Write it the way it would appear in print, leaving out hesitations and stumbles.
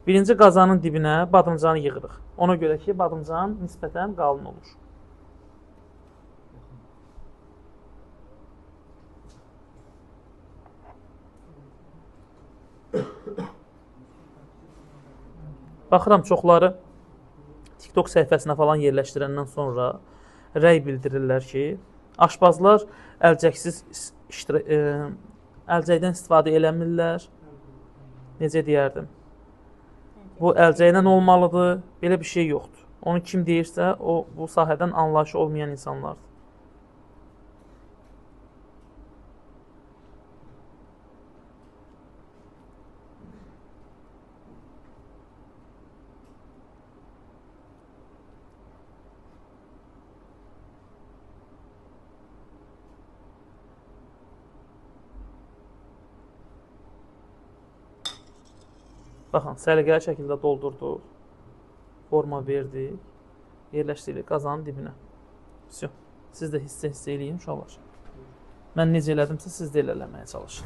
Birinci qazanın dibinə badımcanı yığırıq. Ona görə ki, badımcan nisbətən qalın olur. Baxıram, çoxları TikTok səhifəsinə falan yerləşdirəndən sonra rəy bildirirlər ki, aşbazlar əlcəkdən istifadə eləmirlər. Necə deyərdim? Bu əlcəkdən olmalıdır. Belə bir şey yoxdur. Onu kim deyirsə, o bu sahədən anlayışı olmayan insanlardır. Baxın, səliqəli şəkildə doldurduq, forma verdik, yerləşdiririk qazanın dibinə. Siz də hiss eləyin, uşaqlar. Mən necə elədimsə, siz də eləməyə çalışın.